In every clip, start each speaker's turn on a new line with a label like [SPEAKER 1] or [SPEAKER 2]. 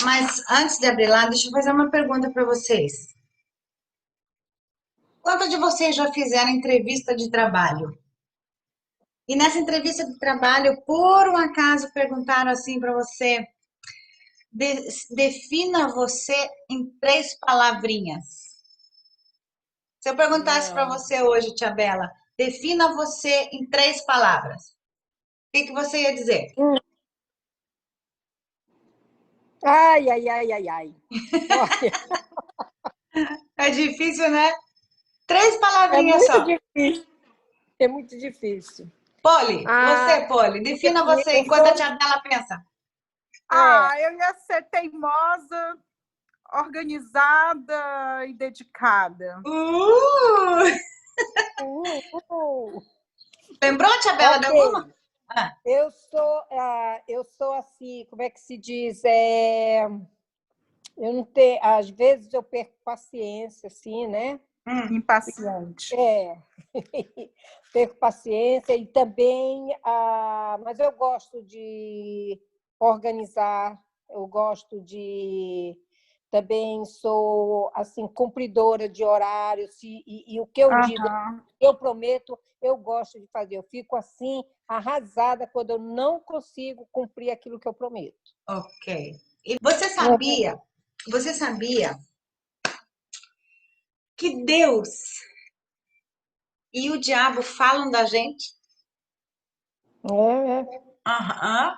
[SPEAKER 1] Mas antes de abrir lá, deixa eu fazer uma pergunta para vocês. Quantos de vocês já fizeram entrevista de trabalho? E nessa entrevista de trabalho, por um acaso, perguntaram assim para você: defina você em 3 palavrinhas. Se eu perguntasse para
[SPEAKER 2] Não.
[SPEAKER 1] você hoje, Tia Bela, defina você em 3 palavras, o que você ia dizer?
[SPEAKER 2] Ai, ai, ai, ai, ai. Olha,
[SPEAKER 1] É difícil, né? 3 palavrinhas
[SPEAKER 2] muito
[SPEAKER 1] só.
[SPEAKER 2] difícil. É muito difícil.
[SPEAKER 1] Poli,
[SPEAKER 2] Ah,
[SPEAKER 1] você, Poli, defina você
[SPEAKER 2] eu
[SPEAKER 1] enquanto a
[SPEAKER 2] sou.
[SPEAKER 1] Tia Bela pensa.
[SPEAKER 2] É,
[SPEAKER 3] Eu ia ser teimosa, organizada e dedicada.
[SPEAKER 1] Uh!
[SPEAKER 2] uh, uh,
[SPEAKER 1] Lembrou, Tia Bela, de
[SPEAKER 2] ok.
[SPEAKER 1] alguma? Ah,
[SPEAKER 2] Eu sou assim, como é que se diz? Eu não tenho, às vezes eu perco paciência, assim, né?
[SPEAKER 3] Impaciente.
[SPEAKER 2] É, perco paciência e também, mas eu gosto de organizar, eu gosto de, também sou assim cumpridora de horários e o que eu digo,
[SPEAKER 3] Aham.
[SPEAKER 2] eu prometo, eu gosto de fazer. Eu fico assim arrasada quando eu não consigo cumprir aquilo que eu prometo.
[SPEAKER 1] ok. E você sabia que Deus e o diabo falam da gente?
[SPEAKER 2] É,
[SPEAKER 1] Aham.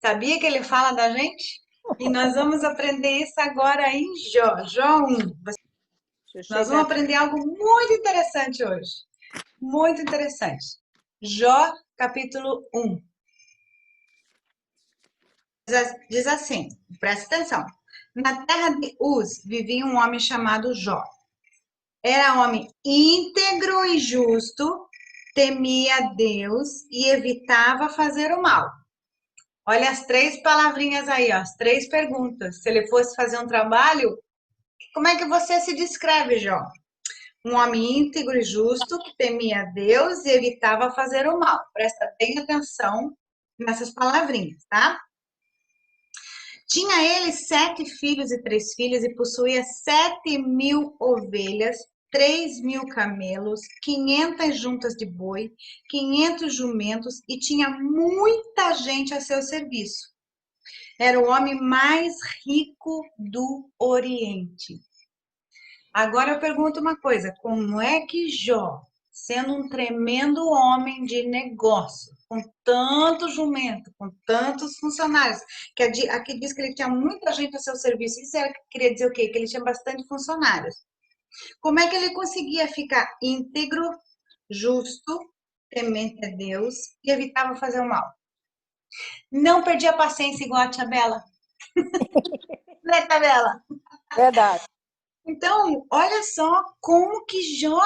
[SPEAKER 1] Sabia que ele fala da gente? E nós vamos aprender isso agora em Jó. Jó 1.
[SPEAKER 2] deixa eu
[SPEAKER 1] Nós
[SPEAKER 2] chegar
[SPEAKER 1] vamos
[SPEAKER 2] aqui.
[SPEAKER 1] aprender algo muito interessante hoje. Muito interessante. Jó, capítulo 1. Diz assim, presta atenção. Na terra de Uz vivia um homem chamado Jó. Era homem íntegro e justo, temia Deus e evitava fazer o mal. Olha as 3 palavrinhas aí, ó, as 3 perguntas. Se ele fosse fazer um trabalho, como é que você se descreve, Jó? Um homem íntegro e justo que temia Deus e evitava fazer o mal. Presta bem atenção nessas palavrinhas, tá? Tinha ele 7 filhos e 3 filhas e possuía 7.000 ovelhas, 3.000 camelos, 500 juntas de boi, 500 jumentos e tinha muita gente a seu serviço. Era o homem mais rico do Oriente. Agora eu pergunto uma coisa: como é que Jó, sendo um tremendo homem de negócio, com tanto jumento, com tantos funcionários, que aqui diz que ele tinha muita gente a seu serviço, isso queria dizer o quê? Que ele tinha bastante funcionários. Como é que ele conseguia ficar íntegro, justo, temente a Deus e evitava fazer o mal? Não perdia a paciência igual a Tia Bela, né, Tia Bela?
[SPEAKER 2] Verdade.
[SPEAKER 1] Então, olha só como que Jó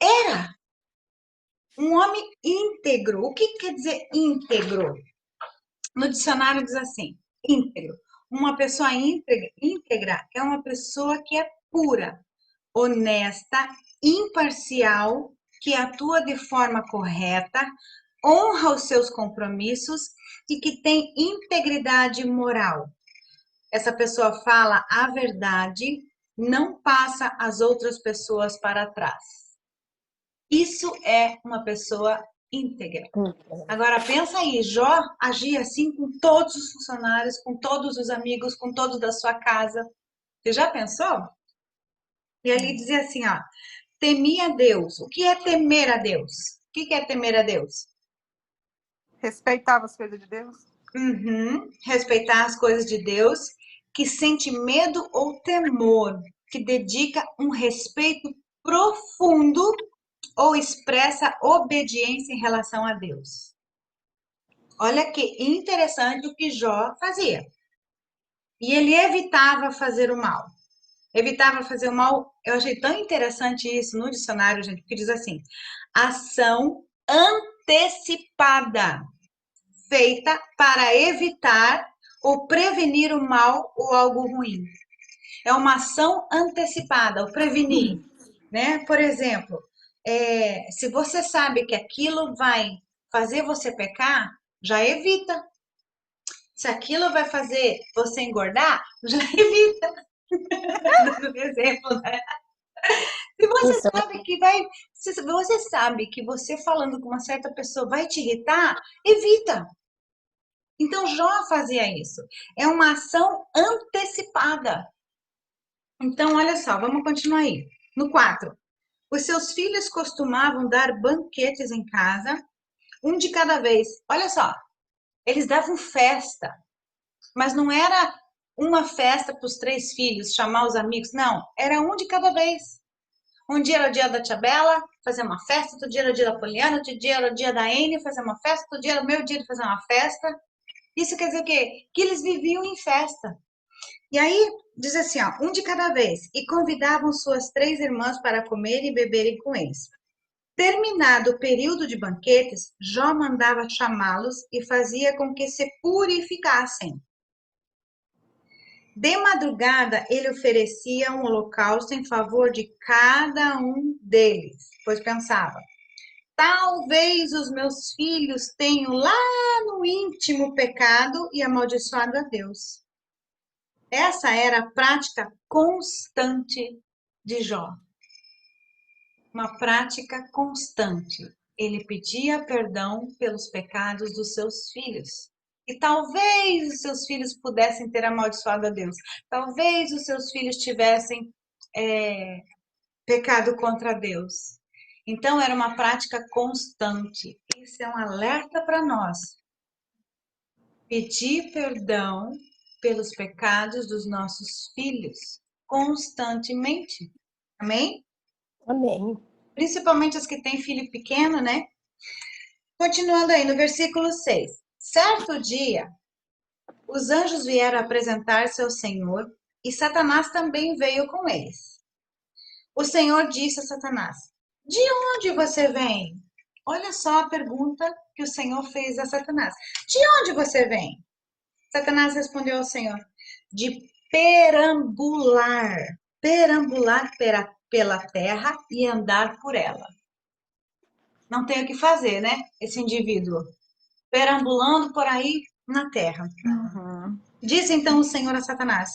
[SPEAKER 1] era. Um homem íntegro. O que quer dizer íntegro? No dicionário diz assim: íntegro. Uma pessoa íntegra é uma pessoa que é pura, honesta, imparcial, que atua de forma correta, honra os seus compromissos e que tem integridade moral. Essa pessoa fala a verdade, não passa as outras pessoas para trás. Isso é uma pessoa íntegra. Agora pensa aí, Jó agia assim com todos os funcionários, com todos os amigos, com todos da sua casa. Você já pensou? E ali dizia assim, ó, temia Deus. O que é temer a Deus? O que é temer a Deus?
[SPEAKER 3] Respeitava as coisas de Deus?
[SPEAKER 1] Respeitar as coisas de Deus, que sente medo ou temor, que dedica um respeito profundo ou expressa obediência em relação a Deus. Olha que interessante o que Jó fazia. E ele evitava fazer o mal. Evitava fazer o mal. Eu achei tão interessante isso no dicionário, gente, que diz assim: ação antecipada, feita para evitar ou prevenir o mal ou algo ruim. É uma ação antecipada, o prevenir, né? Por exemplo, se você sabe que aquilo vai fazer você pecar, já evita. Se aquilo vai fazer você engordar, já evita. Dando exemplo, né? Se você
[SPEAKER 2] Isso,
[SPEAKER 1] sabe que vai, se você sabe que você falando com uma certa pessoa vai te irritar, evita. Então Jó fazia isso. É uma ação antecipada. Então, olha só, vamos continuar aí. No 4. Os seus filhos costumavam dar banquetes em casa, um de cada vez. Olha só, eles davam festa, mas não era uma festa para os 3 filhos, chamar os amigos. Não, era um de cada vez. Um dia era o dia da Tia Bela, fazer uma festa. Outro dia era o dia da Poliana. Outro dia era o dia da Anne, fazer uma festa. Outro dia era o meu dia de fazer uma festa. Isso quer dizer o quê? Que eles viviam em festa. E aí, diz assim, ó, um de cada vez. E convidavam suas 3 irmãs para comer e beberem com eles. Terminado o período de banquetes, Jó mandava chamá-los e fazia com que se purificassem. De madrugada, ele oferecia um holocausto em favor de cada um deles, pois pensava: talvez os meus filhos tenham lá no íntimo pecado e amaldiçoado a Deus. Essa era a prática constante de Jó. Uma prática constante. Ele pedia perdão pelos pecados dos seus filhos. E talvez os seus filhos pudessem ter amaldiçoado a Deus. Talvez os seus filhos tivessem pecado contra Deus. Então, era uma prática constante. Isso é um alerta para nós. Pedir perdão pelos pecados dos nossos filhos constantemente. Amém?
[SPEAKER 2] amém.
[SPEAKER 1] Principalmente as que têm filho pequeno, né? Continuando aí no versículo 6. Certo dia, os anjos vieram apresentar-se ao Senhor e Satanás também veio com eles. O Senhor disse a Satanás: de onde você vem? Olha só a pergunta que o Senhor fez a Satanás. De onde você vem? Satanás respondeu ao Senhor: de perambular. Perambular pela terra e andar por ela. Não tem o que fazer, né? Esse indivíduo perambulando por aí na terra.
[SPEAKER 3] Uhum.
[SPEAKER 1] Disse então o Senhor a Satanás.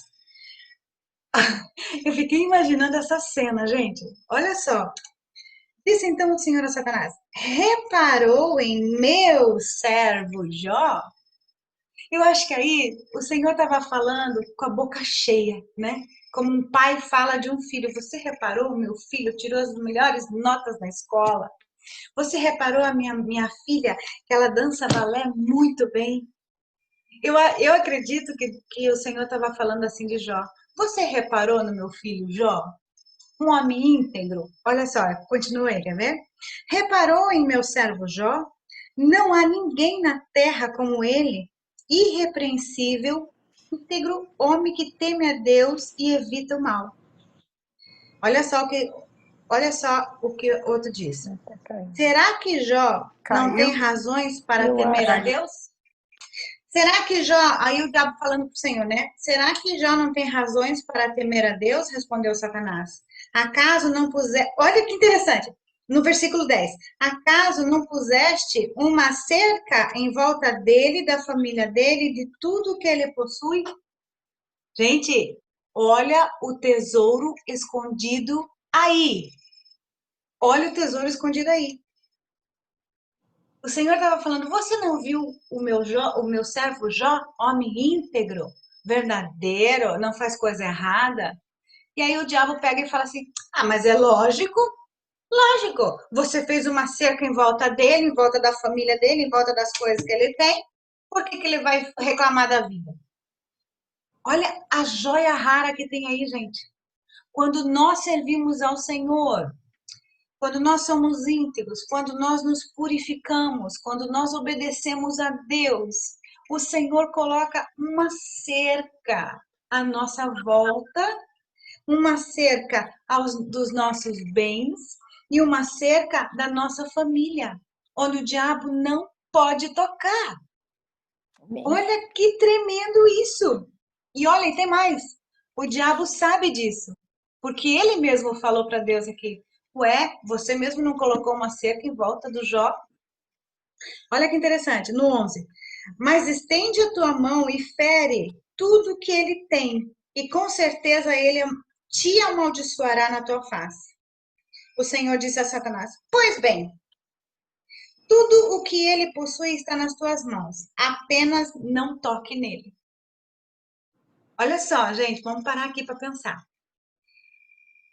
[SPEAKER 1] Eu fiquei imaginando essa cena, gente. Olha só. Disse então o Senhor a Satanás: reparou em meu servo Jó? Eu acho que aí o Senhor estava falando com a boca cheia, né? Como um pai fala de um filho. Você reparou, meu filho tirou as melhores notas na escola? Você reparou a minha filha, que ela dança balé muito bem? Eu acredito que o Senhor estava falando assim de Jó. Você reparou no meu filho Jó? Um homem íntegro. Olha só, continua aí, quer ver? Reparou em meu servo Jó? Não há ninguém na terra como ele, irrepreensível, íntegro, homem que teme a Deus e evita o mal. Olha só o que outro disse. Será que Jó não tem razões para temer a Deus? Será que Jó, aí o diabo falando para o Senhor, né? Será que Jó não tem razões para temer a Deus? Respondeu Satanás. Acaso não puseste, olha que interessante, no versículo 10. Acaso não puseste uma cerca em volta dele, da família dele, de tudo que ele possui? Gente, olha o tesouro escondido aí. Olha o tesouro escondido aí. O Senhor estava falando, você não viu o meu servo Jó, homem íntegro, verdadeiro, não faz coisa errada? E aí o diabo pega e fala assim, mas é lógico, lógico. Você fez uma cerca em volta dele, em volta da família dele, em volta das coisas que ele tem. Por que ele vai reclamar da vida? Olha a joia rara que tem aí, gente. Quando nós servimos ao Senhor, quando nós somos íntegros, quando nós nos purificamos, quando nós obedecemos a Deus, o Senhor coloca uma cerca à nossa volta, uma cerca dos nossos bens e uma cerca da nossa família, onde o diabo não pode tocar.
[SPEAKER 2] Amém.
[SPEAKER 1] Olha que tremendo isso! E olha, e tem mais. O diabo sabe disso, porque ele mesmo falou para Deus aqui, ué, você mesmo não colocou uma cerca em volta do Jó? Olha que interessante, no 11. Mas estende a tua mão e fere tudo que ele tem, e com certeza ele te amaldiçoará na tua face. O Senhor disse a Satanás: Pois bem, tudo o que ele possui está nas tuas mãos, apenas não toque nele. Olha só, gente, vamos parar aqui para pensar.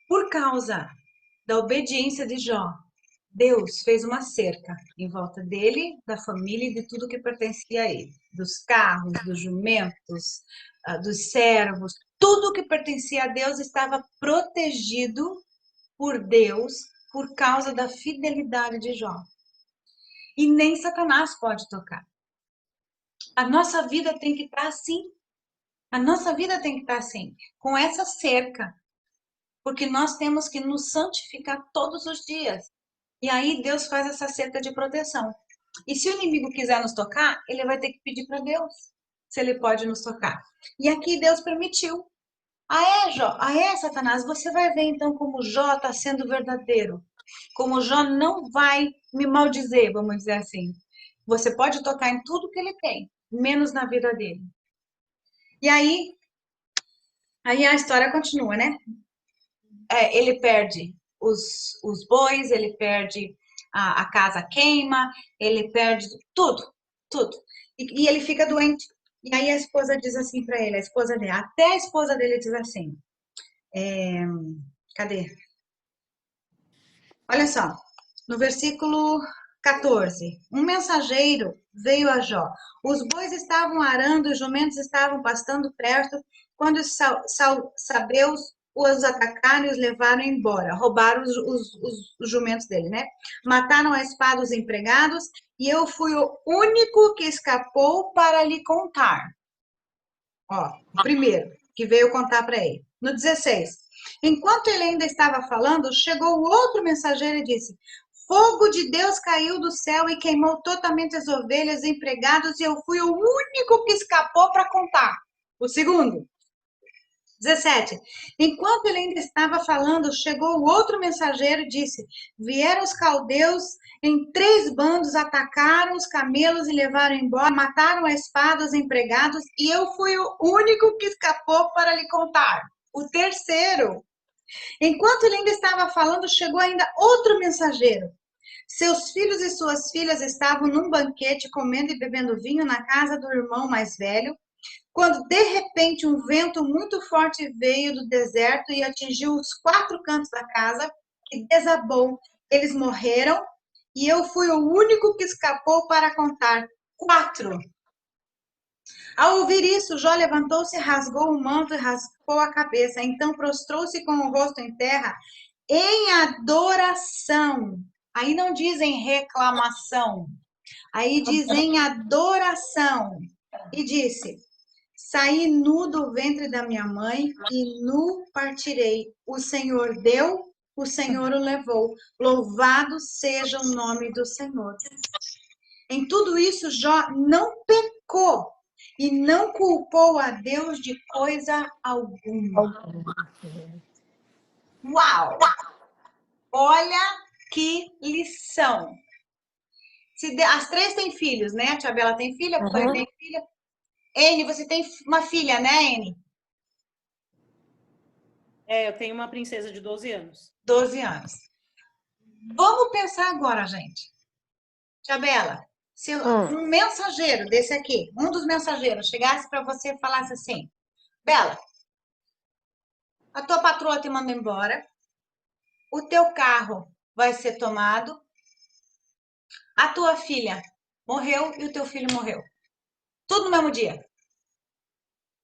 [SPEAKER 1] Por causa da obediência de Jó, Deus fez uma cerca em volta dele, da família e de tudo que pertencia a ele. Dos carros, dos jumentos, dos servos, tudo que pertencia a Deus estava protegido por Deus por causa da fidelidade de Jó. E nem Satanás pode tocar. A nossa vida tem que estar assim. A nossa vida tem que estar assim, com essa cerca. Porque nós temos que nos santificar todos os dias. E aí Deus faz essa cerca de proteção. E se o inimigo quiser nos tocar, ele vai ter que pedir para Deus se ele pode nos tocar. E aqui Deus permitiu. Ah, é, Jó? Ah, é, Satanás? Você vai ver então como Jó está sendo verdadeiro. Como Jó não vai me maldizer, vamos dizer assim. Você pode tocar em tudo que ele tem, menos na vida dele. E aí a história continua, né? Ele perde os bois, ele perde a casa queima, ele perde tudo, tudo. E ele fica doente. E aí a esposa diz assim para ele, a esposa dele, até a esposa dele diz assim, cadê? Olha só, no versículo 14, um mensageiro veio a Jó. Os bois estavam arando, os jumentos estavam pastando perto, quando os sabeus os atacaram e os levaram embora. Roubaram os jumentos dele, né? Mataram a espada os empregados e eu fui o único que escapou para lhe contar. Ó, o primeiro que veio contar para ele. No 16, enquanto ele ainda estava falando, chegou outro mensageiro e disse: Fogo de Deus caiu do céu e queimou totalmente as ovelhas, os empregados, e eu fui o único que escapou para contar. O segundo. 17. Enquanto ele ainda estava falando, chegou outro mensageiro e disse: Vieram os caldeus em 3 bandos, atacaram os camelos e levaram embora, mataram a espada os empregados, e eu fui o único que escapou para lhe contar. O terceiro. Enquanto ele ainda estava falando, chegou ainda outro mensageiro. Seus filhos e suas filhas estavam num banquete, comendo e bebendo vinho na casa do irmão mais velho, quando de repente um vento muito forte veio do deserto e atingiu os 4 cantos da casa e desabou. Eles morreram e eu fui o único que escapou para contar. 4. Ao ouvir isso, Jó levantou-se, rasgou o manto e raspou a cabeça. Então prostrou-se com o rosto em terra em adoração. Aí não dizem reclamação. Aí dizem adoração. E disse: Saí nu do ventre da minha mãe e nu partirei. O Senhor deu, o Senhor o levou. Louvado seja o nome do Senhor. Em tudo isso, Jó não pecou e não culpou a Deus de coisa alguma. Uau! Olha que lição. As 3 têm filhos, né? A tia Bela tem filha, a Polly tem filha. Ene, você tem uma filha, né, Ene?
[SPEAKER 4] Eu tenho uma princesa de 12 anos.
[SPEAKER 1] 12 anos. Vamos pensar agora, gente. Tia Bela, se um mensageiro desse aqui, um dos mensageiros, chegasse para você e falasse assim: Bela, a tua patroa te manda embora, o teu carro vai ser tomado, a tua filha morreu e o teu filho morreu. Tudo no mesmo dia.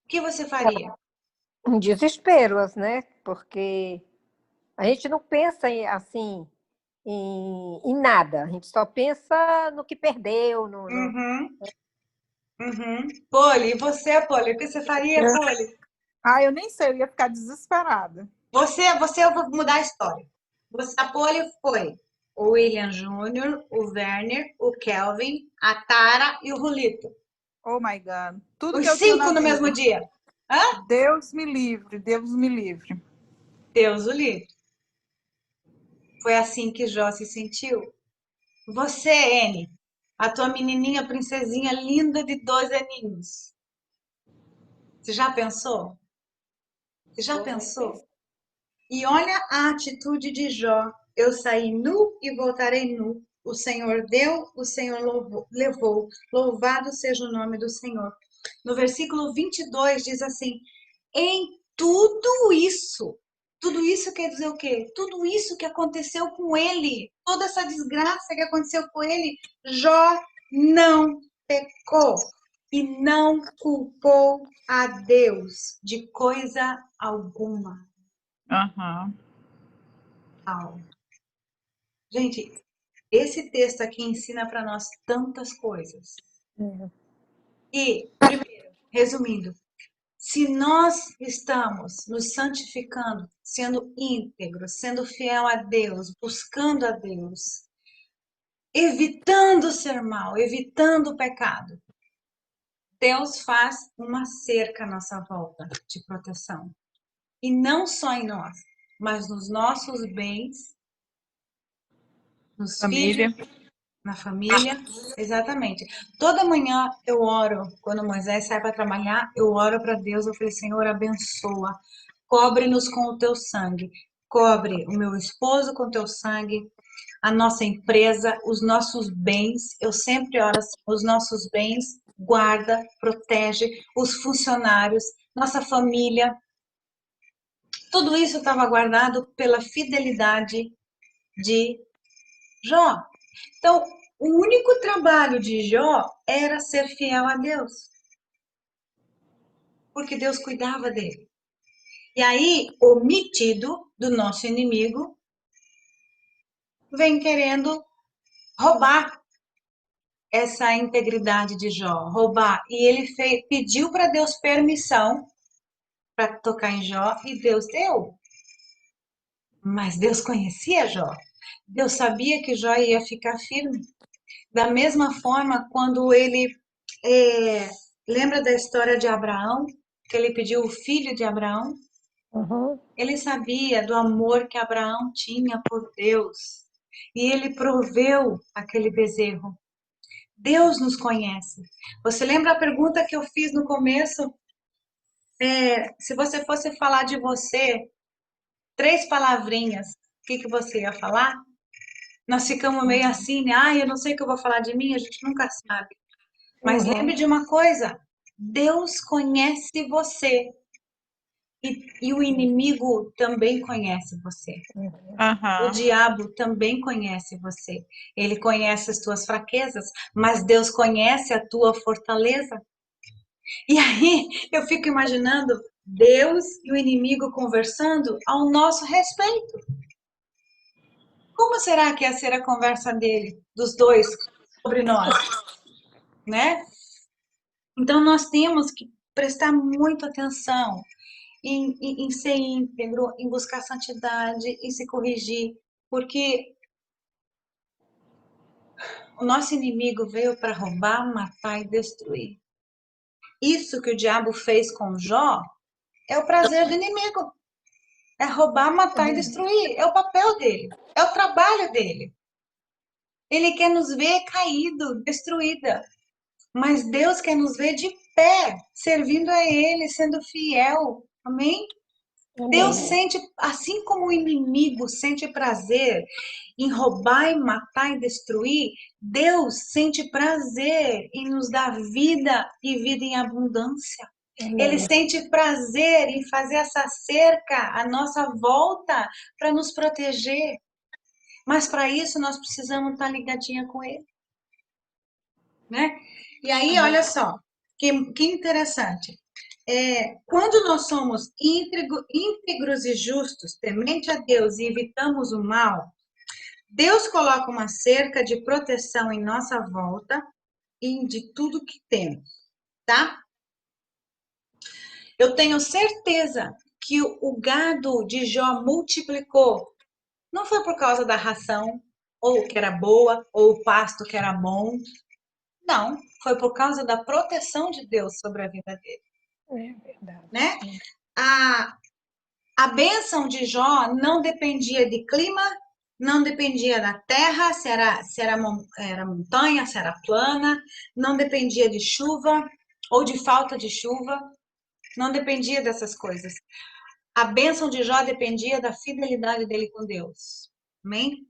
[SPEAKER 1] O que você faria?
[SPEAKER 2] Um desespero, né? Porque a gente não pensa assim em nada, a gente só pensa no que perdeu.
[SPEAKER 1] Polly, e você, Polly? O que você faria, Polly?
[SPEAKER 3] Eu nem sei, eu ia ficar desesperada.
[SPEAKER 1] Você, eu vou mudar a história. A Polly foi o William Júnior, o Werner, o Kelvin, a Tara e o Rulito.
[SPEAKER 3] Oh, my God. Tudo
[SPEAKER 1] Os
[SPEAKER 3] que eu tinha
[SPEAKER 1] 5
[SPEAKER 3] na
[SPEAKER 1] no
[SPEAKER 3] vida.
[SPEAKER 1] mesmo dia. Hã?
[SPEAKER 3] Deus me livre, Deus me livre.
[SPEAKER 1] Deus o livre. Foi assim que Jó se sentiu. Você, N, A tua menininha, princesinha linda de 2 aninhos. Você já pensou? Você já pensou? E olha a atitude de Jó. Eu saí nu e voltarei nu. O Senhor deu, o Senhor levou. Louvado seja o nome do Senhor. No versículo 22 diz assim: em tudo isso quer dizer o quê? Tudo isso que aconteceu com ele, toda essa desgraça que aconteceu com ele, Jó não pecou e não culpou a Deus de coisa alguma.
[SPEAKER 3] Aham.
[SPEAKER 1] Gente, esse texto aqui ensina para nós tantas coisas. E, primeiro, resumindo, se nós estamos nos santificando, sendo íntegros, sendo fiel a Deus, buscando a Deus, evitando ser mal, evitando o pecado, Deus faz uma cerca à nossa volta de proteção. E não só em nós, mas nos nossos bens, nos
[SPEAKER 3] Família.
[SPEAKER 1] filhos, na família. Exatamente. Toda manhã eu oro, quando Moisés sai para trabalhar, eu oro para Deus, eu falei, Senhor, abençoa, cobre-nos com o teu sangue, cobre o meu esposo com o teu sangue, a nossa empresa, os nossos bens, eu sempre oro assim, os nossos bens, guarda, protege, os funcionários, nossa família, tudo isso estava guardado pela fidelidade de Jó. Então, o único trabalho de Jó era ser fiel a Deus, porque Deus cuidava dele. E aí, o metido do nosso inimigo vem querendo roubar essa integridade de Jó, roubar. E ele pediu para Deus permissão para tocar em Jó e Deus deu. Mas Deus conhecia Jó. Deus sabia que Jó ia ficar firme. Da mesma forma, quando ele lembra da história de Abraão, que ele pediu o filho de Abraão, ele sabia do amor que Abraão tinha por Deus. E ele proveu aquele bezerro. Deus nos conhece. Você lembra a pergunta que eu fiz no começo? Se você fosse falar de você, 3 palavrinhas, o que você ia falar? Nós ficamos meio assim, né? Eu não sei o que eu vou falar de mim, a gente nunca sabe. Mas lembre de uma coisa, Deus conhece você. E o inimigo também conhece você. O diabo também conhece você. Ele conhece as tuas fraquezas, mas Deus conhece a tua fortaleza. E aí eu fico imaginando Deus e o inimigo conversando ao nosso respeito. Como será que ia ser a conversa dos dois, sobre nós? Né? Então nós temos que prestar muita atenção em ser íntegro, em buscar santidade, em se corrigir, porque o nosso inimigo veio para roubar, matar e destruir. Isso que o diabo fez com Jó é o prazer do inimigo. É roubar, matar e destruir. É o papel dele. É o trabalho dele. Ele quer nos ver caído, destruída. Mas Deus quer nos ver de pé, servindo a Ele, sendo fiel. Amém? Deus sente, assim como o inimigo sente prazer em roubar, e matar e destruir, Deus sente prazer em nos dar vida e vida em abundância. Ele sente prazer em fazer essa cerca à nossa volta para nos proteger. Mas para isso nós precisamos estar ligadinha com Ele. Né? E aí, olha só, que interessante. Quando nós somos íntegros e justos, temente a Deus e evitamos o mal, Deus coloca uma cerca de proteção em nossa volta e de tudo que temos, tá? Eu tenho certeza que o gado de Jó multiplicou. Não foi por causa da ração, ou que era boa, ou o pasto que era bom. Não, foi por causa da proteção de Deus sobre a vida dele.
[SPEAKER 2] É verdade.
[SPEAKER 1] Né? A bênção de Jó não dependia de clima, não dependia da terra, era montanha, se era plana, não dependia de chuva ou de falta de chuva, não dependia dessas coisas. A bênção de Jó dependia da fidelidade dele com Deus. Amém?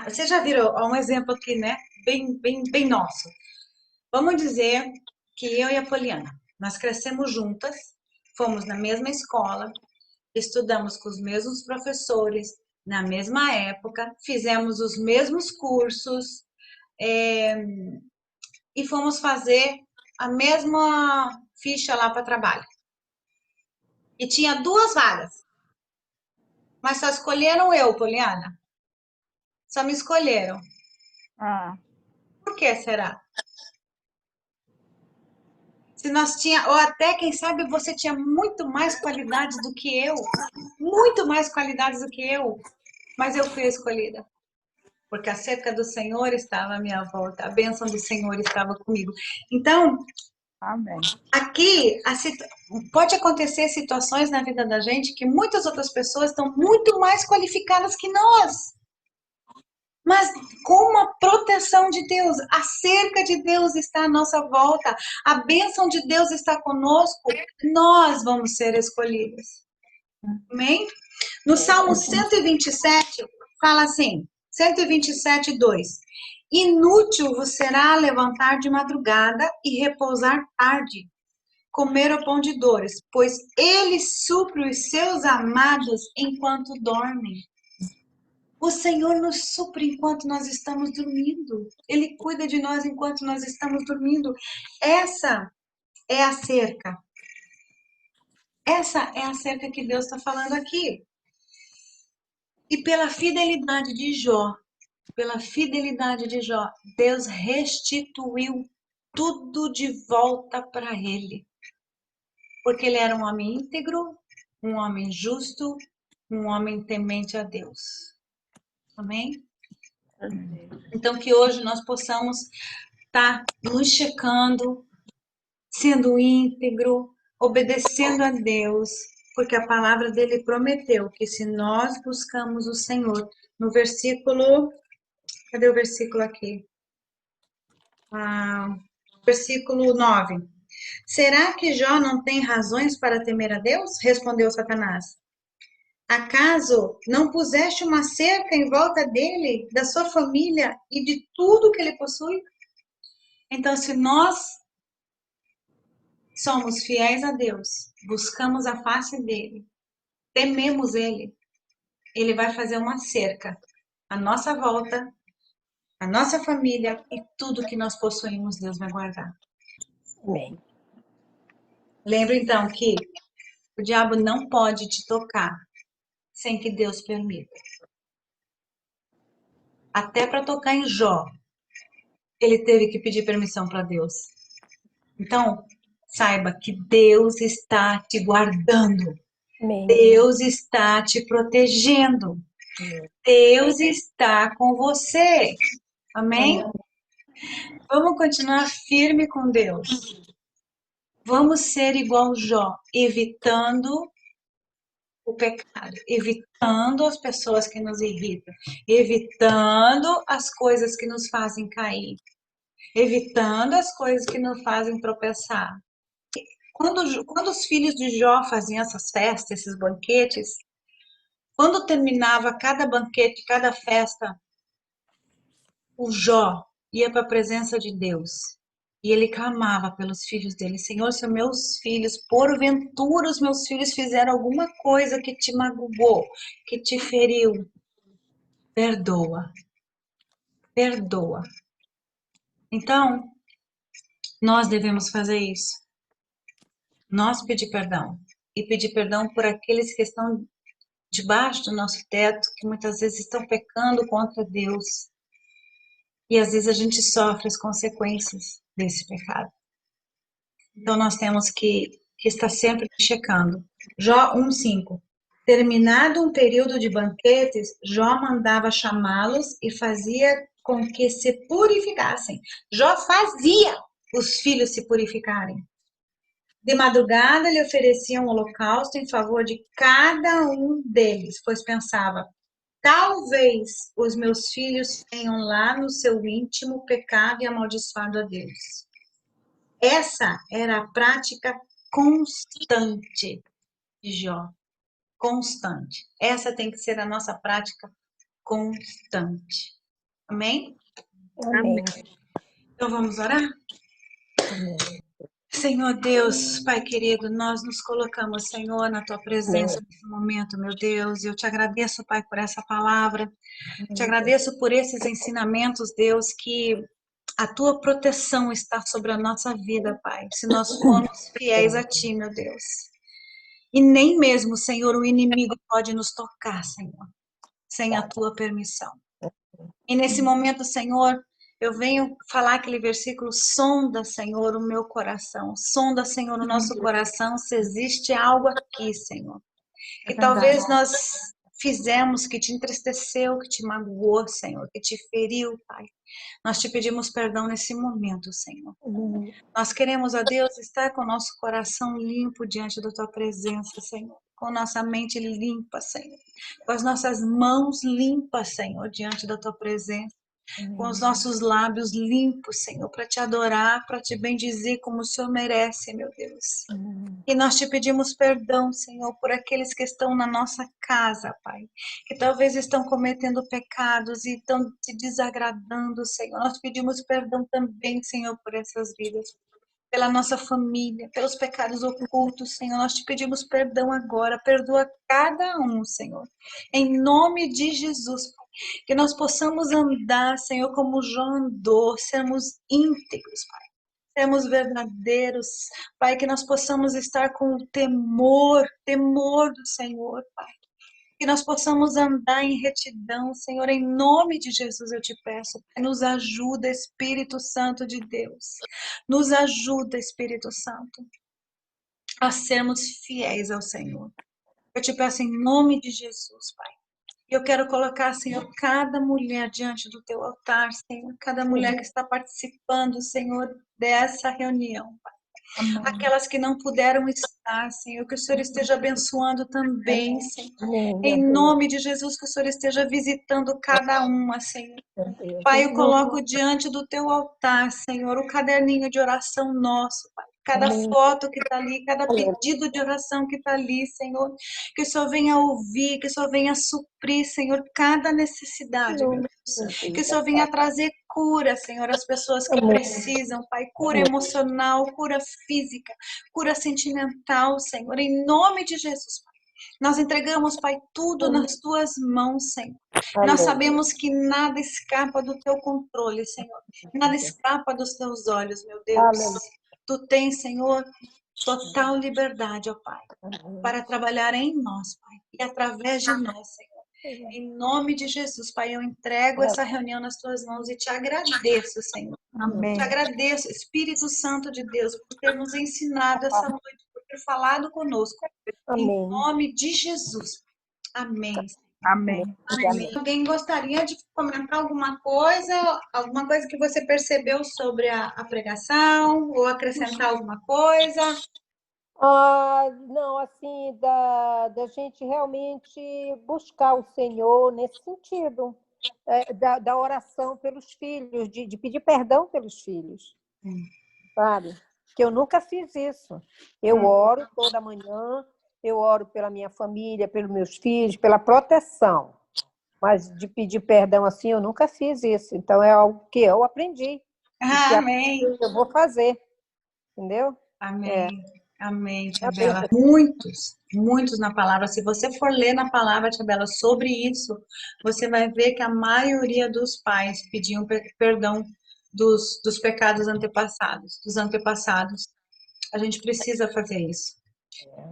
[SPEAKER 1] Vocês já viram um exemplo aqui, né? Bem nosso. Vamos dizer que eu e a Poliana, nós crescemos juntas, fomos na mesma escola, estudamos com os mesmos professores, na mesma época, fizemos os mesmos cursos, e fomos fazer a mesma ficha lá para trabalho. E tinha 2 vagas, mas só escolheram eu, Poliana. Só me escolheram.
[SPEAKER 3] Ah,
[SPEAKER 1] Por que será? Se nós tinha, ou até, quem sabe, você tinha muito mais qualidades do que eu. Muito mais qualidades do que eu. Mas eu fui a escolhida. Porque a cerca do Senhor estava à minha volta. A bênção do Senhor estava comigo. Então,
[SPEAKER 3] amém.
[SPEAKER 1] aqui, pode acontecer situações na vida da gente que muitas outras pessoas estão muito mais qualificadas que nós. Mas com uma proteção de Deus, a cerca de Deus está à nossa volta, a bênção de Deus está conosco, nós vamos ser escolhidos. Amém? No Salmo 127, fala assim, 127, 2. Inútil vos será levantar de madrugada e repousar tarde, comer o pão de dores, pois ele supre os seus amados enquanto dormem. O Senhor nos supre enquanto nós estamos dormindo. Ele cuida de nós enquanto nós estamos dormindo. Essa é a cerca. Essa é a cerca que Deus está falando aqui. E pela fidelidade de Jó, Deus restituiu tudo de volta para ele. Porque ele era um homem íntegro, um homem justo, um homem temente a Deus. Amém? Então, que hoje nós possamos estar nos checando, sendo íntegro, obedecendo a Deus, porque a palavra dele prometeu que se nós buscamos o Senhor, no versículo, cadê o versículo aqui? Versículo 9. Será que Jó não tem razões para temer a Deus? Respondeu Satanás. Acaso não puseste uma cerca em volta dele, da sua família e de tudo que ele possui? Então, se nós somos fiéis a Deus, buscamos a face dele, tememos ele, ele vai fazer uma cerca à nossa volta, a nossa família e tudo que nós possuímos, Deus vai guardar.
[SPEAKER 2] Amém.
[SPEAKER 1] Lembra então que o diabo não pode te tocar sem que Deus permita. Até para tocar em Jó, ele teve que pedir permissão para Deus. Então, saiba que Deus está te guardando.
[SPEAKER 2] Amém.
[SPEAKER 1] Deus está te protegendo. Deus está com você. Amém? Vamos continuar firme com Deus. Vamos ser igual Jó, evitando o pecado, evitando as pessoas que nos irritam, evitando as coisas que nos fazem cair, evitando as coisas que nos fazem tropeçar. Quando os filhos de Jó faziam essas festas, esses banquetes, quando terminava cada banquete, cada festa, o Jó ia para a presença de Deus e ele clamava pelos filhos dele: Senhor, se meus filhos, porventura os meus filhos fizeram alguma coisa que te magoou, que te feriu, perdoa, perdoa. Então, nós devemos fazer isso. Nós pedir perdão e pedir perdão por aqueles que estão debaixo do nosso teto, que muitas vezes estão pecando contra Deus. E às vezes a gente sofre as consequências desse pecado. Então nós temos que estar sempre checando. Jó 1:5. Terminado um período de banquetes, Jó mandava chamá-los e fazia com que se purificassem. Jó fazia os filhos se purificarem. De madrugada ele oferecia um holocausto em favor de cada um deles, pois pensava: talvez os meus filhos tenham lá no seu íntimo pecado e amaldiçoado a Deus. Essa era a prática constante de Jó. Constante. Essa tem que ser a nossa prática constante. Amém?
[SPEAKER 2] Amém.
[SPEAKER 1] Então vamos orar?
[SPEAKER 2] Amém.
[SPEAKER 1] Senhor Deus, Pai querido, nós nos colocamos, Senhor, na Tua presença nesse momento, meu Deus. Eu te agradeço, Pai, por essa palavra. Te agradeço por esses ensinamentos, Deus, que a Tua proteção está sobre a nossa vida, Pai, se nós formos fiéis a Ti, meu Deus. E nem mesmo, Senhor, o inimigo pode nos tocar, Senhor, sem a Tua permissão. E nesse momento, Senhor, eu venho falar aquele versículo: sonda, Senhor, o meu coração. Sonda, Senhor, o nosso coração, se existe algo aqui, Senhor. Que talvez nós fizemos que te entristeceu, que te magoou, Senhor, que te feriu, Pai. Nós te pedimos perdão nesse momento, Senhor. Nós queremos, ó Deus, estar com o nosso coração limpo diante da Tua presença, Senhor. Com nossa mente limpa, Senhor. Com as nossas mãos limpas, Senhor, diante da Tua presença. Com os nossos lábios limpos, Senhor, para te adorar, para te bendizer como o Senhor merece, meu Deus. E nós te pedimos perdão, Senhor, por aqueles que estão na nossa casa, Pai, que talvez estão cometendo pecados e estão te desagradando, Senhor. Nós pedimos perdão também, Senhor, por essas vidas, pela nossa família, pelos pecados ocultos, Senhor. Nós te pedimos perdão agora, perdoa cada um, Senhor. Em nome de Jesus, Pai, que nós possamos andar, Senhor, como Jó andou, sermos íntegros, Pai. Sermos verdadeiros, Pai, que nós possamos estar com o temor do Senhor, Pai. Que nós possamos andar em retidão, Senhor, em nome de Jesus eu te peço. Nos ajuda, Espírito Santo de Deus. Nos ajuda, Espírito Santo, a sermos fiéis ao Senhor. Eu te peço em nome de Jesus, Pai. Eu quero colocar, Senhor, cada mulher diante do teu altar, Senhor. Cada mulher que está participando, Senhor, dessa reunião, Pai. Aquelas que não puderam estar, Senhor, que o Senhor esteja abençoando também, Senhor. Em nome de Jesus, que o Senhor esteja visitando cada uma, Senhor. Pai, eu coloco diante do teu altar, Senhor, o caderninho de oração nosso, Pai. Cada foto que está ali, cada pedido de oração que está ali, Senhor. Que o Senhor venha ouvir, que o Senhor venha suprir, Senhor, cada necessidade, meu Deus. Que o Senhor venha trazer cura, Senhor, às pessoas que precisam, Pai. Cura emocional, cura física, cura sentimental, Senhor. Em nome de Jesus, Pai. Nós entregamos, Pai, tudo nas tuas mãos, Senhor. Nós sabemos que nada escapa do teu controle, Senhor. Nada escapa dos teus olhos, meu Deus. Tu tens, Senhor, total liberdade, ó Pai, para trabalhar em nós, Pai, e através de nós, Senhor. Em nome de Jesus, Pai, eu entrego essa reunião nas tuas mãos e te agradeço, Senhor.
[SPEAKER 3] Amém.
[SPEAKER 1] Te agradeço, Espírito Santo de Deus, por ter nos ensinado essa noite, por ter falado conosco. Em nome de Jesus. Amém.
[SPEAKER 3] Amém.
[SPEAKER 1] Amém. Alguém gostaria de comentar alguma coisa que você percebeu sobre a pregação, ou acrescentar alguma coisa?
[SPEAKER 2] Não, assim, da gente realmente buscar o Senhor nesse sentido, da oração pelos filhos, de pedir perdão pelos filhos, sabe? Que eu nunca fiz isso. Eu oro toda manhã, eu oro pela minha família, pelos meus filhos, pela proteção. Mas de pedir perdão assim, eu nunca fiz isso. Então, é algo que eu aprendi.
[SPEAKER 1] Amém.
[SPEAKER 2] Eu vou fazer. Entendeu?
[SPEAKER 1] Amém. Amém, Tia Bela. Muitos na palavra. Se você for ler na palavra, Tia Bela, sobre isso, você vai ver que a maioria dos pais pediam perdão dos pecados antepassados, dos antepassados. A gente precisa fazer isso.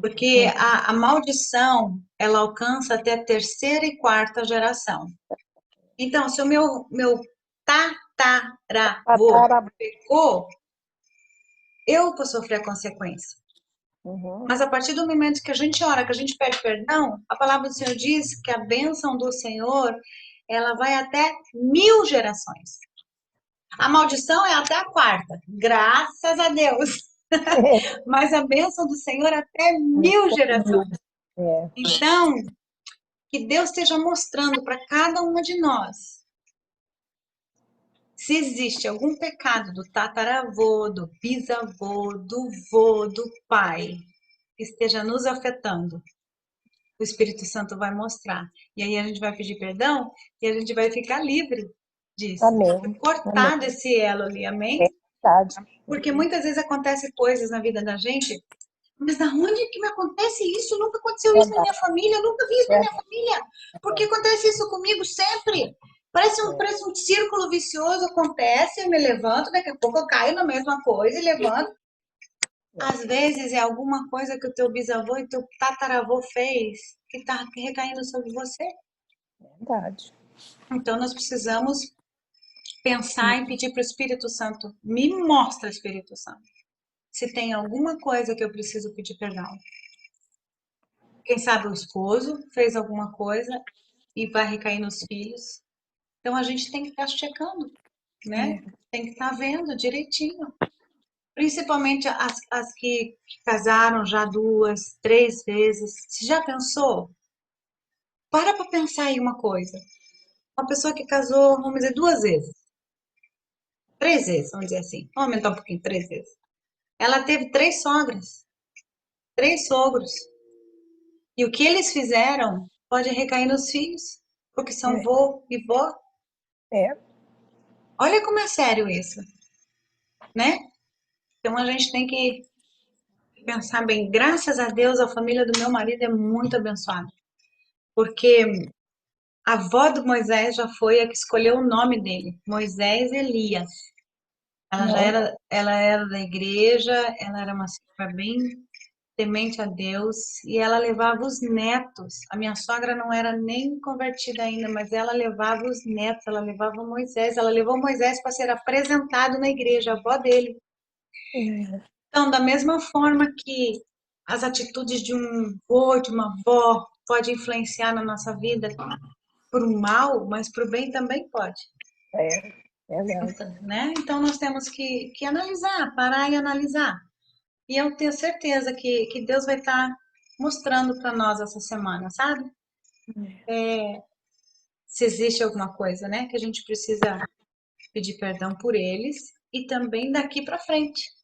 [SPEAKER 1] Porque a maldição, ela alcança até a terceira e quarta geração. Então, se o meu tataravô pecou, eu vou sofrer a consequência. Mas a partir do momento que a gente ora, que a gente pede perdão, a palavra do Senhor diz que a bênção do Senhor, ela vai até 1000 gerações. A maldição é até a quarta, graças a Deus. Mas a bênção do Senhor até 1000 gerações. Então, que Deus esteja mostrando para cada uma de nós se existe algum pecado do tataravô, do bisavô, do vô, do pai, que esteja nos afetando. O Espírito Santo vai mostrar. E aí a gente vai pedir perdão e a gente vai ficar livre disso.
[SPEAKER 2] Amém.
[SPEAKER 1] Cortar desse elo ali, amém?
[SPEAKER 2] É verdade.
[SPEAKER 1] Porque muitas vezes acontecem coisas na vida da gente, mas da onde que me acontece isso? Nunca aconteceu isso na minha família, eu nunca vi isso na minha família. Por que acontece isso comigo sempre? Parece um círculo vicioso, acontece, eu me levanto, daqui a pouco eu caio na mesma coisa e levanto. Às vezes é alguma coisa que o teu bisavô e teu tataravô fez que está recaindo sobre você.
[SPEAKER 2] Verdade.
[SPEAKER 1] Então nós precisamos pensar e pedir para o Espírito Santo, me mostra, Espírito Santo, se tem alguma coisa que eu preciso pedir perdão. Quem sabe o esposo fez alguma coisa e vai recair nos filhos. Então a gente tem que estar checando, né? Tem que estar vendo direitinho. Principalmente as que casaram já 2, 3 vezes. Você já pensou? Para pensar aí uma coisa. Uma pessoa que casou, vamos dizer, 2 vezes. 3 vezes, vamos dizer assim. Vamos aumentar um pouquinho, 3 vezes. Ela teve 3 sogras. 3 sogros. E o que eles fizeram pode recair nos filhos. Porque são vô e vó.
[SPEAKER 2] É.
[SPEAKER 1] Olha como é sério isso. Né? Então a gente tem que pensar bem. Graças a Deus, a família do meu marido é muito abençoada. Porque a avó do Moisés já foi a que escolheu o nome dele, Moisés Elias. Ela era da igreja, ela era uma senhora bem temente a Deus e ela levava os netos. A minha sogra não era nem convertida ainda, mas ela levava os netos, ela levava Moisés, ela levou Moisés para ser apresentado na igreja, a avó dele. Então, da mesma forma que as atitudes de um vô, de uma avó, pode influenciar na nossa vida por um mal, mas por bem também pode. Né? Então, nós temos que analisar, parar e analisar. E eu tenho certeza que Deus vai estar mostrando para nós essa semana, sabe? Se existe alguma coisa, né, que a gente precisa pedir perdão por eles e também daqui para frente.